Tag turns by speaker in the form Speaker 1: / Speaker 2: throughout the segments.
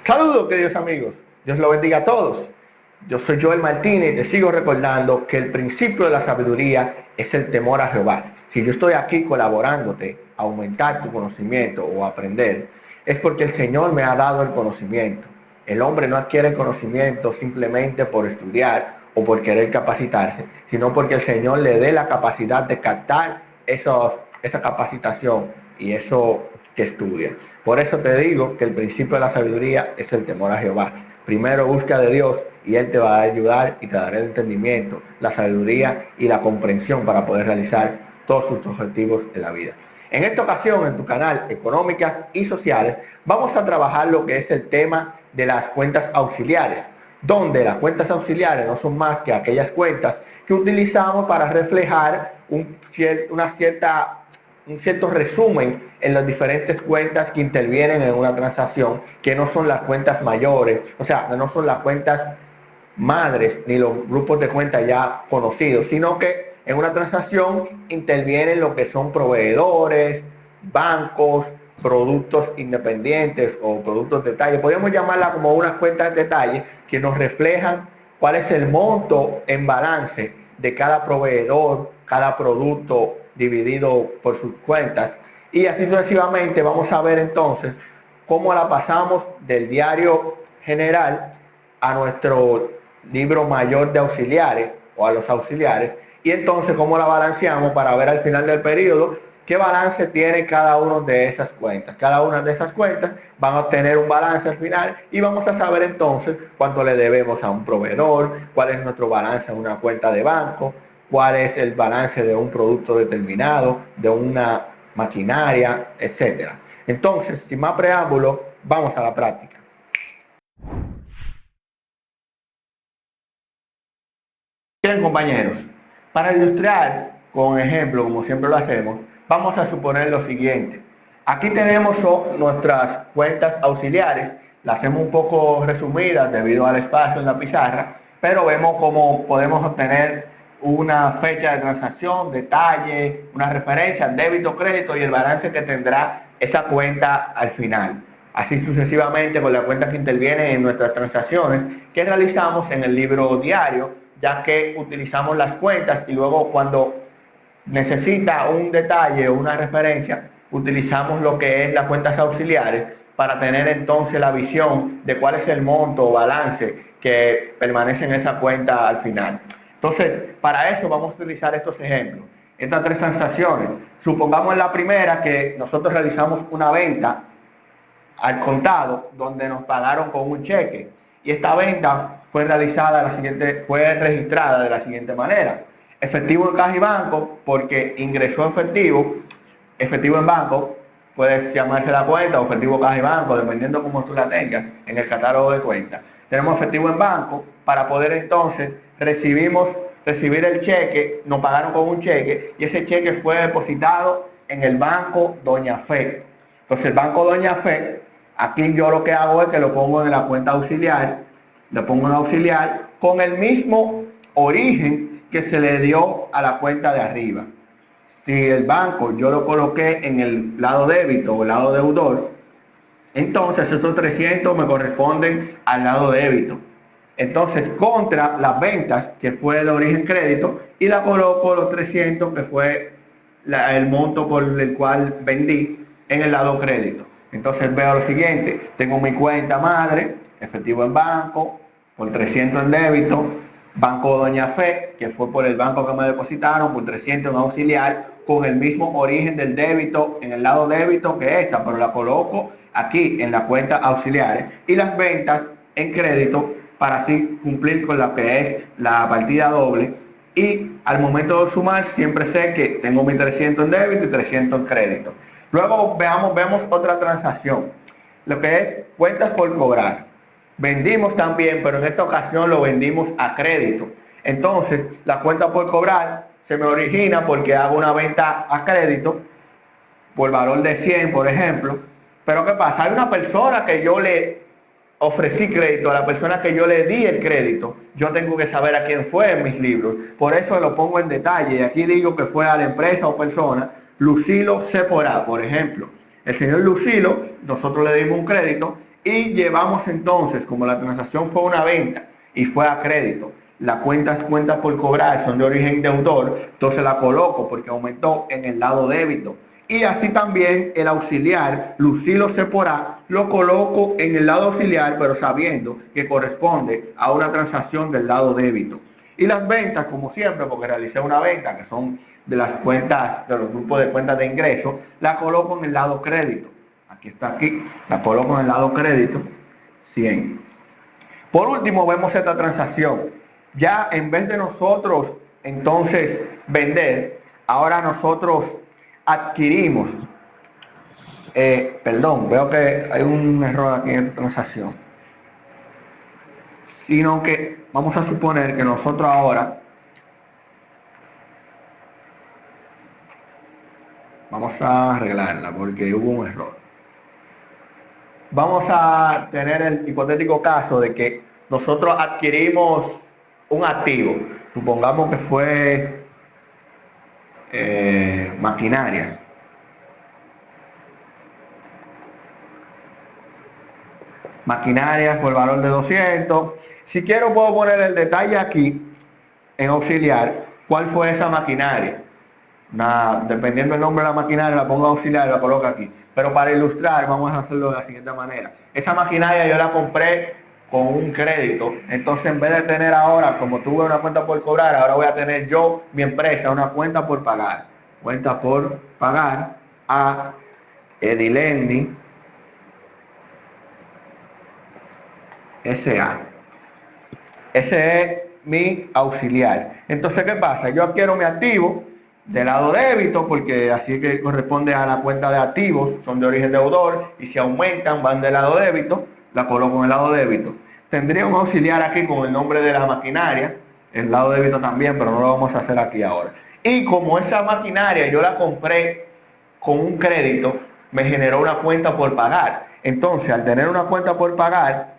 Speaker 1: Saludos, queridos amigos. Dios lo bendiga a todos. Yo soy Joel Martínez y te sigo recordando que el principio de la sabiduría es el temor a Jehová. Si yo estoy aquí colaborándote a aumentar tu conocimiento o aprender, es porque el Señor me ha dado el conocimiento. El hombre no adquiere conocimiento simplemente por estudiar o por querer capacitarse, sino porque el Señor le dé la capacidad de captar esa capacitación y eso que estudia. Por eso te digo que el principio de la sabiduría es el temor a Jehová. Primero busca de Dios y Él te va a ayudar y te dará el entendimiento, la sabiduría y la comprensión para poder realizar todos sus objetivos en la vida. En esta ocasión, en tu canal Económicas y Sociales, vamos a trabajar lo que es el tema de las cuentas auxiliares, donde las cuentas auxiliares no son más que aquellas cuentas que utilizamos para reflejar un cierto resumen en las diferentes cuentas que intervienen en una transacción, que no son las cuentas mayores, o sea, no son las cuentas madres ni los grupos de cuentas ya conocidos, sino que en una transacción intervienen lo que son proveedores, bancos, productos independientes o productos de detalle. Podemos llamarla como unas cuentas de detalle que nos reflejan cuál es el monto en balance de cada proveedor, cada producto dividido por sus cuentas. Y así sucesivamente vamos a ver entonces cómo la pasamos del diario general a nuestro libro mayor de auxiliares o a los auxiliares, y entonces cómo la balanceamos para ver al final del periodo qué balance tiene cada una de esas cuentas. Cada una de esas cuentas van a obtener un balance al final y vamos a saber entonces cuánto le debemos a un proveedor, cuál es nuestro balance en una cuenta de banco, cuál es el balance de un producto determinado, de una maquinaria, etc. Entonces, sin más preámbulo, vamos a la práctica. Bien, compañeros, para ilustrar con ejemplo, como siempre lo hacemos, vamos a suponer lo siguiente. Aquí tenemos nuestras cuentas auxiliares, las hacemos un poco resumidas debido al espacio en la pizarra, pero vemos cómo podemos obtener una fecha de transacción, detalle, una referencia, débito, crédito y el balance que tendrá esa cuenta al final. Así sucesivamente con la cuenta que interviene en nuestras transacciones que realizamos en el libro diario, ya que utilizamos las cuentas y luego cuando necesita un detalle o una referencia, utilizamos lo que es las cuentas auxiliares para tener entonces la visión de cuál es el monto o balance que permanece en esa cuenta al final. Entonces, para eso vamos a utilizar estos ejemplos, estas tres transacciones. Supongamos en la primera que nosotros realizamos una venta al contado donde nos pagaron con un cheque y esta venta fue registrada de la siguiente manera: efectivo en caja y banco, porque ingresó efectivo en banco, puede llamarse la cuenta o efectivo caja y banco, dependiendo como tú la tengas en el catálogo de cuentas. Tenemos efectivo en banco para poder entonces recibir el cheque, nos pagaron con un cheque y ese cheque fue depositado en el banco Doña Fe. Entonces el banco Doña Fe, aquí yo lo que hago es que lo pongo en la cuenta auxiliar, le pongo un auxiliar con el mismo origen que se le dio a la cuenta de arriba. Si el banco yo lo coloqué en el lado débito o el lado deudor, entonces estos 300 me corresponden al lado débito. Entonces contra las ventas, que fue el origen crédito, y la coloco los 300, que fue el monto por el cual vendí, en el lado crédito. Entonces veo lo siguiente: tengo mi cuenta madre, efectivo en banco, por 300 en débito, banco Doña Fe, que fue por el banco que me depositaron, por 300 en auxiliar, con el mismo origen del débito en el lado débito que esta, pero la coloco aquí en la cuenta auxiliares, y las ventas en crédito para así cumplir con lo que es la partida doble. Y al momento de sumar siempre sé que tengo mis 300 en débito y 300 en crédito. Luego vemos otra transacción, lo que es cuentas por cobrar. Vendimos también, pero en esta ocasión lo vendimos a crédito. Entonces la cuenta por cobrar se me origina porque hago una venta a crédito por valor de 100, por ejemplo. Pero ¿qué pasa? Hay una persona que yo le ofrecí crédito, a la persona que yo le di el crédito, yo tengo que saber a quién fue en mis libros. Por eso lo pongo en detalle. Aquí digo que fue a la empresa o persona Lucilo Sephora, por ejemplo. El señor Lucilo, nosotros le dimos un crédito y llevamos entonces, como la transacción fue una venta y fue a crédito, las cuentas por cobrar son de origen deudor, entonces la coloco porque aumentó en el lado débito. Y así también el auxiliar, Lucilo Sephora, lo coloco en el lado auxiliar, pero sabiendo que corresponde a una transacción del lado débito. Y las ventas, como siempre, porque realicé una venta, que son de las cuentas, de los grupos de cuentas de ingreso, la coloco en el lado crédito. Aquí está, aquí, la coloco en el lado crédito, 100. Por último, vemos esta transacción. Ya en vez de nosotros entonces vender, ahora nosotros adquirimos, perdón, veo que hay un error aquí en esta transacción, sino que vamos a suponer que nosotros ahora vamos a arreglarla porque hubo un error. Vamos a tener el hipotético caso de que nosotros adquirimos un activo, supongamos que fue maquinarias. Maquinarias por valor de 200. Si quiero puedo poner el detalle aquí en auxiliar, cuál fue esa maquinaria. Dependiendo del nombre de la maquinaria, la pongo auxiliar y la coloco aquí. Pero para ilustrar, vamos a hacerlo de la siguiente manera. Esa maquinaria yo la compré con un crédito. Entonces, en vez de tener ahora, como tuve una cuenta por cobrar, ahora voy a tener yo, mi empresa, una cuenta por pagar. Cuenta por pagar a Edilendi SA. Ese es mi auxiliar. Entonces, ¿qué pasa? Yo adquiero mi activo del lado débito, porque así es que corresponde a la cuenta de activos, son de origen deudor, y si aumentan van del lado débito, la coloco en el lado débito. Tendría un auxiliar aquí con el nombre de la maquinaria, el lado débito también, pero no lo vamos a hacer aquí ahora. Y como esa maquinaria yo la compré con un crédito, me generó una cuenta por pagar. Entonces, al tener una cuenta por pagar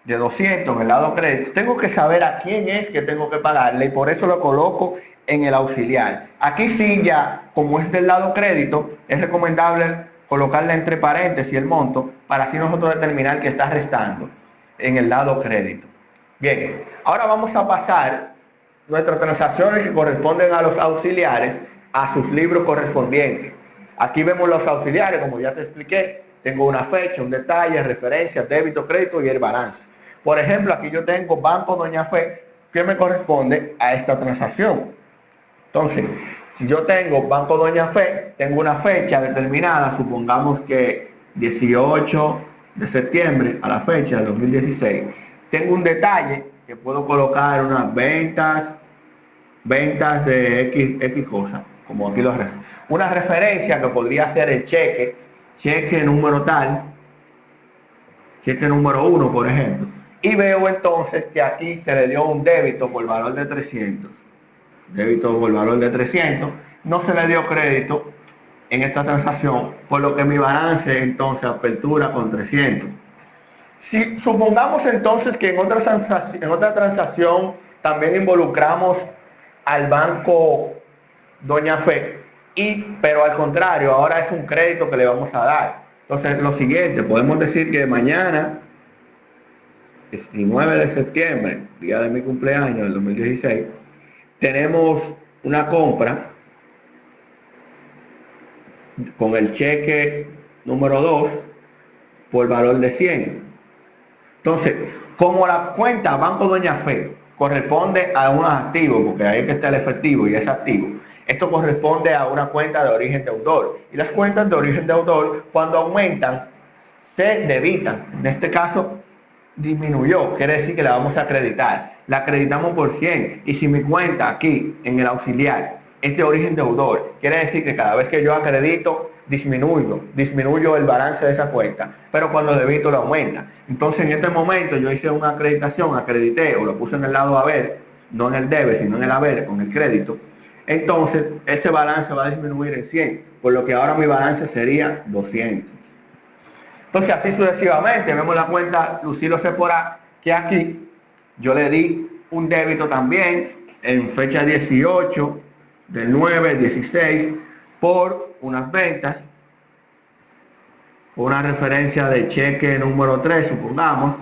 Speaker 1: de 200 en el lado crédito, tengo que saber a quién es que tengo que pagarle y por eso lo coloco en el auxiliar. Aquí sí ya, como es del lado crédito, es recomendable colocarle entre paréntesis el monto para así nosotros determinar que está restando en el lado crédito. Bien, ahora vamos a pasar nuestras transacciones que corresponden a los auxiliares a sus libros correspondientes. Aquí vemos los auxiliares, como ya te expliqué, tengo una fecha, un detalle, referencia, débito, crédito y el balance. Por ejemplo, aquí yo tengo Banco Doña Fe, que me corresponde a esta transacción. Entonces, si yo tengo Banco Doña Fe, tengo una fecha determinada, supongamos que 18 de septiembre a la fecha del 2016. Tengo un detalle que puedo colocar unas ventas de X cosas, como aquí lo refero. Una referencia que podría ser el cheque número tal, cheque número 1, por ejemplo. Y veo entonces que aquí se le dio un débito por valor de 300. Débito por valor de 300. No se le dio crédito en esta transacción, por lo que mi balance entonces apertura con 300. Si supongamos entonces que en otra transacción también involucramos al banco Doña Fe, pero al contrario, ahora es un crédito que le vamos a dar. Entonces, lo siguiente, podemos decir que mañana, 19 de septiembre, día de mi cumpleaños del 2016, tenemos una compra con el cheque número 2 por valor de 100. Entonces, como la cuenta Banco Doña Fe corresponde a unos activos, porque ahí que está el efectivo y es activo, esto corresponde a una cuenta de origen deudor. Y las cuentas de origen deudor, cuando aumentan, se debitan. En este caso, disminuyó, quiere decir que la vamos a acreditar. La acreditamos por 100. Y si mi cuenta aquí, en el auxiliar, es de origen deudor, quiere decir que cada vez que yo acredito, disminuyo el balance de esa cuenta, pero cuando debito lo aumenta. Entonces en este momento yo hice una acreditación, acredité o lo puse en el lado haber, no en el debe, sino en el haber, con el crédito. Entonces ese balance va a disminuir en 100, por lo que ahora mi balance sería 200. Entonces así sucesivamente, vemos la cuenta Lucilo Sephora, que aquí yo le di un débito también en fecha 18 del 9, 16, por unas ventas una referencia de cheque número 3, supongamos,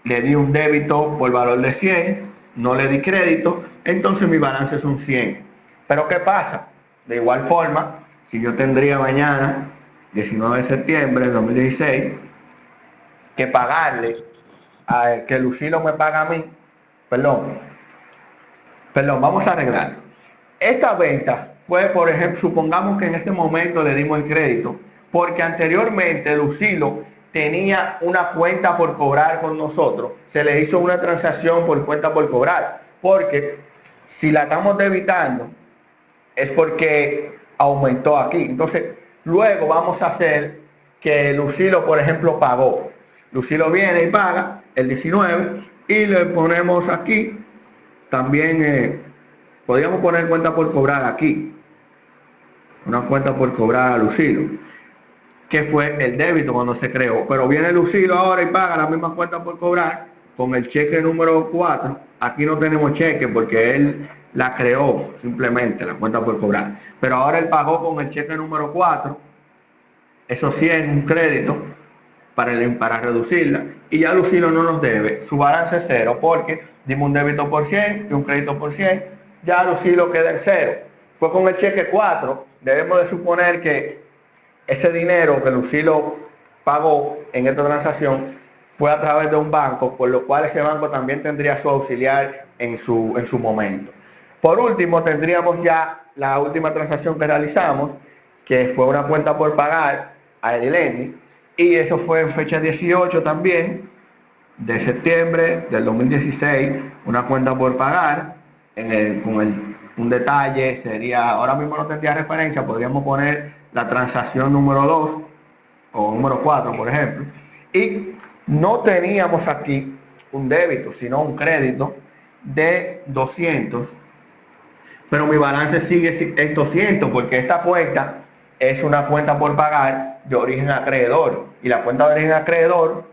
Speaker 1: le di un débito por valor de 100, no le di crédito, entonces mi balance son 100. Pero ¿qué pasa? De igual forma, si yo tendría mañana, 19 de septiembre de 2016, que pagarle, que Lucilo me paga a mí, perdón, vamos a arreglar. Esta venta fue, por ejemplo, supongamos que en este momento le dimos el crédito, porque anteriormente Lucilo tenía una cuenta por cobrar con nosotros, se le hizo una transacción por cuenta por cobrar, porque si la estamos debitando es porque aumentó aquí. Entonces, luego vamos a hacer que Lucilo, por ejemplo, pagó. Lucilo viene y paga el 19 y le ponemos aquí también, podríamos poner cuenta por cobrar aquí, una cuenta por cobrar a Lucilo, que fue el débito cuando se creó, pero viene Lucilo ahora y paga la misma cuenta por cobrar con el cheque número 4. Aquí no tenemos cheque porque él la creó simplemente, la cuenta por cobrar, pero ahora él pagó con el cheque número 4, eso sí es un crédito para reducirla, y ya Lucilo no nos debe, su balance es 0 porque dimos un débito por 100 y un crédito por 100, ya Lucilo queda en 0. Fue con el cheque 4, debemos de suponer que ese dinero que Lucilo pagó en esta transacción fue a través de un banco, por lo cual ese banco también tendría su auxiliar en su momento. Por último, tendríamos ya la última transacción que realizamos, que fue una cuenta por pagar a Edilendi, y eso fue en fecha 18 también, de septiembre del 2016, una cuenta por pagar, un detalle sería, ahora mismo no tendría referencia, podríamos poner la transacción número 2 o número 4, por ejemplo, y no teníamos aquí un débito, sino un crédito de 200, pero mi balance sigue en 200 porque esta cuenta es una cuenta por pagar de origen acreedor, y la cuenta de origen acreedor,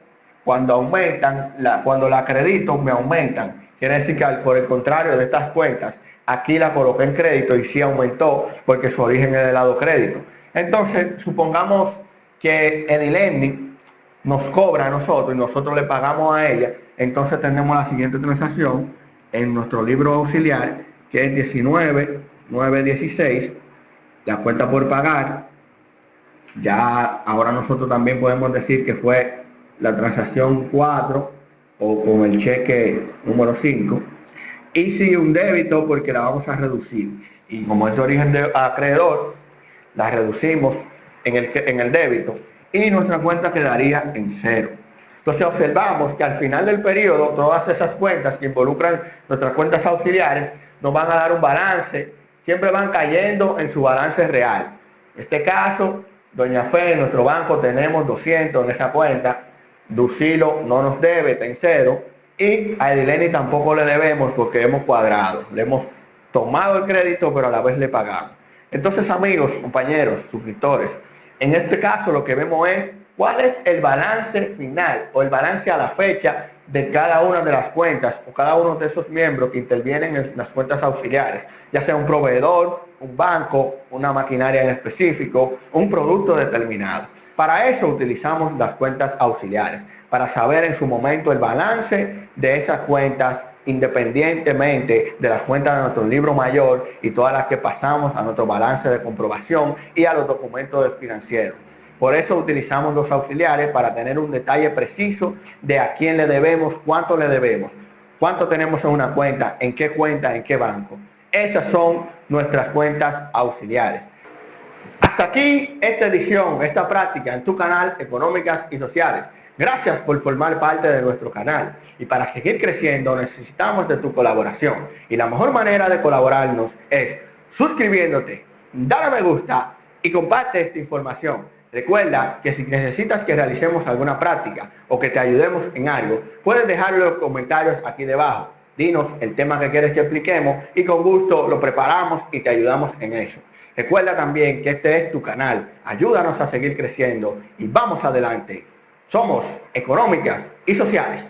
Speaker 1: cuando aumentan, cuando la acredito me aumentan, quiere decir que por el contrario de estas cuentas, aquí la coloqué en crédito y sí aumentó porque su origen es del lado crédito. Entonces, supongamos que Edilendi nos cobra a nosotros y nosotros le pagamos a ella, entonces tenemos la siguiente transacción en nuestro libro auxiliar, que es 19.916, la cuenta por pagar. Ya ahora nosotros también podemos decir que fue la transacción 4 o con el cheque número 5. Y si un débito porque la vamos a reducir. Y como es de origen de acreedor, la reducimos en el débito y nuestra cuenta quedaría en 0. Entonces observamos que al final del periodo todas esas cuentas que involucran nuestras cuentas auxiliares nos van a dar un balance, siempre van cayendo en su balance real. En este caso, Doña Fe, en nuestro banco tenemos 200 en esa cuenta, Lucilo no nos debe, está en 0, y a Edilendi tampoco le debemos porque hemos cuadrado, le hemos tomado el crédito pero a la vez le pagamos. Entonces, amigos, compañeros, suscriptores, en este caso lo que vemos es cuál es el balance final o el balance a la fecha de cada una de las cuentas o cada uno de esos miembros que intervienen en las cuentas auxiliares, ya sea un proveedor, un banco, una maquinaria en específico, un producto determinado. Para eso utilizamos las cuentas auxiliares, para saber en su momento el balance de esas cuentas independientemente de las cuentas de nuestro libro mayor y todas las que pasamos a nuestro balance de comprobación y a los documentos financieros. Por eso utilizamos los auxiliares para tener un detalle preciso de a quién le debemos, cuánto le debemos, cuánto tenemos en una cuenta, en qué banco. Esas son nuestras cuentas auxiliares. Hasta aquí esta edición, esta práctica en tu canal Económicas y Sociales. Gracias por formar parte de nuestro canal, y para seguir creciendo necesitamos de tu colaboración, y la mejor manera de colaborarnos es suscribiéndote, dale a me gusta y comparte esta información. Recuerda que si necesitas que realicemos alguna práctica o que te ayudemos en algo, puedes dejarlo en los comentarios aquí debajo. Dinos el tema que quieres que expliquemos y con gusto lo preparamos y te ayudamos en eso. Recuerda también que este es tu canal, ayúdanos a seguir creciendo y vamos adelante. Somos Económicas y Sociales.